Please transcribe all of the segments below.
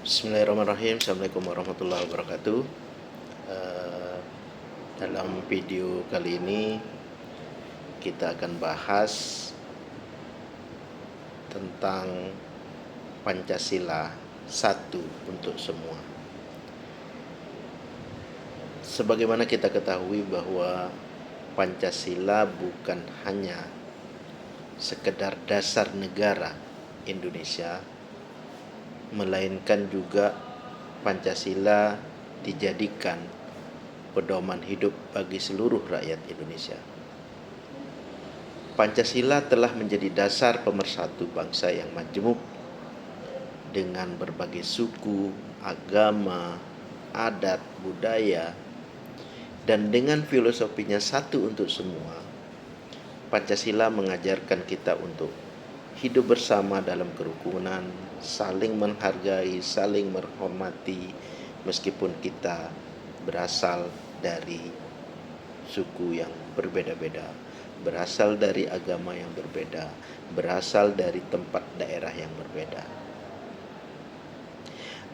Bismillahirrahmanirrahim. Assalamualaikum warahmatullahi wabarakatuh. Dalam video kali ini kita akan bahas tentang Pancasila satu untuk semua. Sebagaimana kita ketahui bahwa Pancasila bukan hanya sekedar dasar negara Indonesia, melainkan juga Pancasila dijadikan pedoman hidup bagi seluruh rakyat Indonesia. Pancasila telah menjadi dasar pemersatu bangsa yang majemuk dengan berbagai suku, agama, adat, budaya, dan dengan filosofinya satu untuk semua. Pancasila mengajarkan kita untuk hidup bersama dalam kerukunan, saling menghargai, saling menghormati, meskipun kita berasal dari suku yang berbeda-beda, berasal dari agama yang berbeda, berasal dari tempat daerah yang berbeda.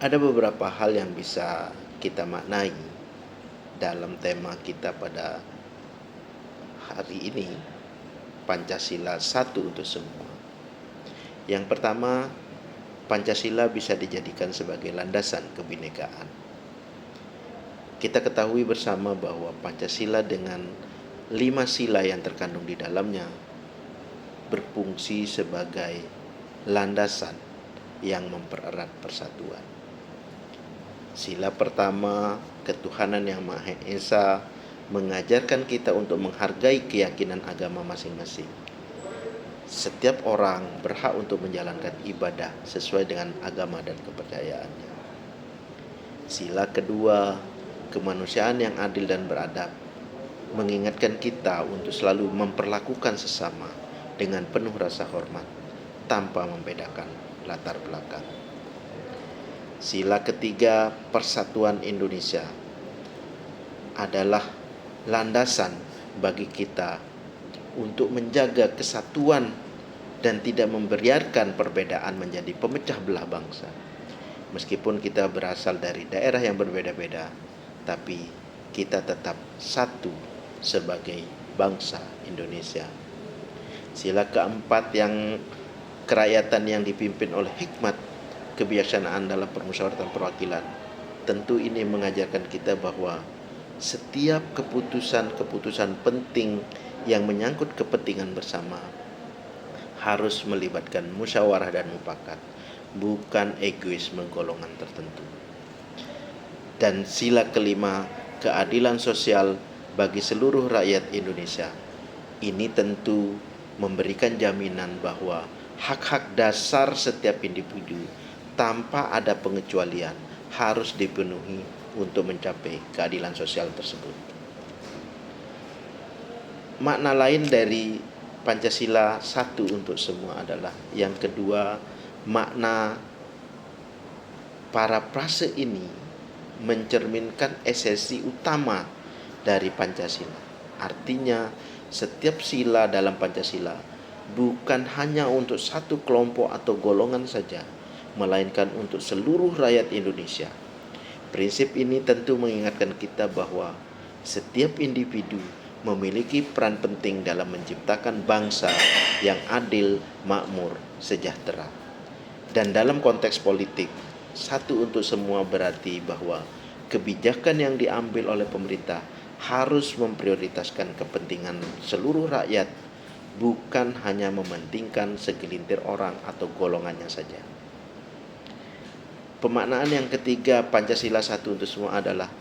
Ada beberapa hal yang bisa kita maknai dalam tema kita pada hari ini, Pancasila satu untuk semua. Yang pertama, Pancasila bisa dijadikan sebagai landasan kebinekaan. Kita ketahui bersama bahwa Pancasila dengan 5 sila yang terkandung di dalamnya berfungsi sebagai landasan yang mempererat persatuan. Sila pertama, ketuhanan yang Maha Esa, mengajarkan kita untuk menghargai keyakinan agama masing-masing. Setiap orang berhak untuk menjalankan ibadah sesuai dengan agama dan kepercayaannya. Sila kedua, kemanusiaan yang adil dan beradab, mengingatkan kita untuk selalu memperlakukan sesama dengan penuh rasa hormat tanpa membedakan latar belakang. Sila ketiga, persatuan Indonesia, adalah landasan bagi kita untuk menjaga kesatuan dan tidak membiarkan perbedaan menjadi pemecah belah bangsa. Meskipun kita berasal dari daerah yang berbeda-beda, tapi kita tetap satu sebagai bangsa Indonesia. Sila keempat, yang kerakyatan yang dipimpin oleh hikmat kebijaksanaan dalam permusyawaratan perwakilan. Tentu ini mengajarkan kita bahwa setiap keputusan-keputusan penting yang menyangkut kepentingan bersama harus melibatkan musyawarah dan mufakat, bukan egoisme golongan tertentu. Dan sila kelima, keadilan sosial bagi seluruh rakyat Indonesia. Ini tentu memberikan jaminan bahwa hak-hak dasar setiap individu tanpa ada pengecualian harus dipenuhi untuk mencapai keadilan sosial tersebut. Makna lain dari Pancasila satu untuk semua adalah yang kedua, makna parafrase ini mencerminkan esensi utama dari Pancasila. Artinya, setiap sila dalam Pancasila bukan hanya untuk satu kelompok atau golongan saja, melainkan untuk seluruh rakyat Indonesia. Prinsip ini tentu mengingatkan kita bahwa setiap individu memiliki peran penting dalam menciptakan bangsa yang adil, makmur, sejahtera. Dan dalam konteks politik, satu untuk semua berarti bahwa kebijakan yang diambil oleh pemerintah harus memprioritaskan kepentingan seluruh rakyat, bukan hanya mementingkan segelintir orang atau golongannya saja. Pemaknaan yang ketiga Pancasila satu untuk semua adalah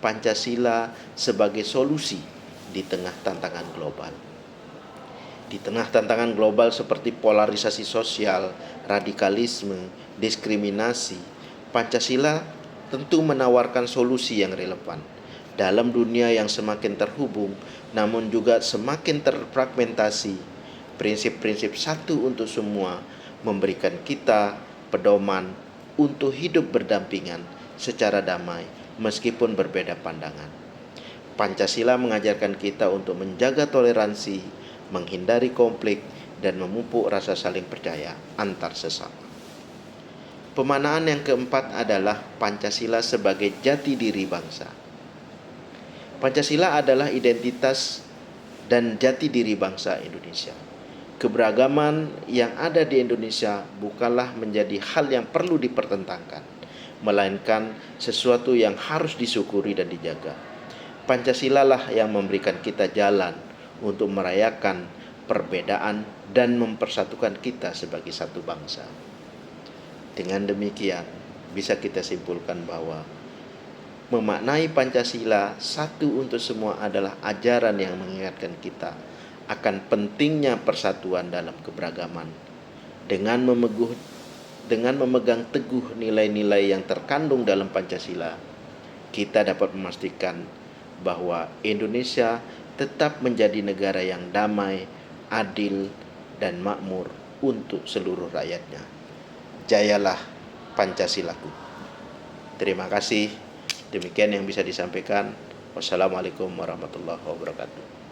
Pancasila sebagai solusi di tengah tantangan global. Di tengah tantangan global seperti polarisasi sosial, radikalisme, diskriminasi, Pancasila tentu menawarkan solusi yang relevan. Dalam dunia yang semakin terhubung, namun juga semakin terfragmentasi, prinsip-prinsip satu untuk semua memberikan kita pedoman untuk hidup berdampingan secara damai meskipun berbeda pandangan. Pancasila mengajarkan kita untuk menjaga toleransi, menghindari konflik, dan memupuk rasa saling percaya antar sesama. Pemaknaan yang keempat adalah Pancasila sebagai jati diri bangsa. Pancasila adalah identitas dan jati diri bangsa Indonesia. Keberagaman yang ada di Indonesia bukanlah menjadi hal yang perlu dipertentangkan, melainkan sesuatu yang harus disyukuri dan dijaga. Pancasila lah yang memberikan kita jalan untuk merayakan perbedaan dan mempersatukan kita sebagai satu bangsa. Dengan demikian, bisa kita simpulkan bahwa memaknai Pancasila satu untuk semua adalah ajaran yang mengingatkan kita akan pentingnya persatuan dalam keberagaman. Dengan memegang teguh nilai-nilai yang terkandung dalam Pancasila, kita dapat memastikan bahwa Indonesia tetap menjadi negara yang damai, adil, dan makmur untuk seluruh rakyatnya. Jayalah Pancasilaku. Terima kasih. Demikian yang bisa disampaikan. Wassalamualaikum warahmatullahi wabarakatuh.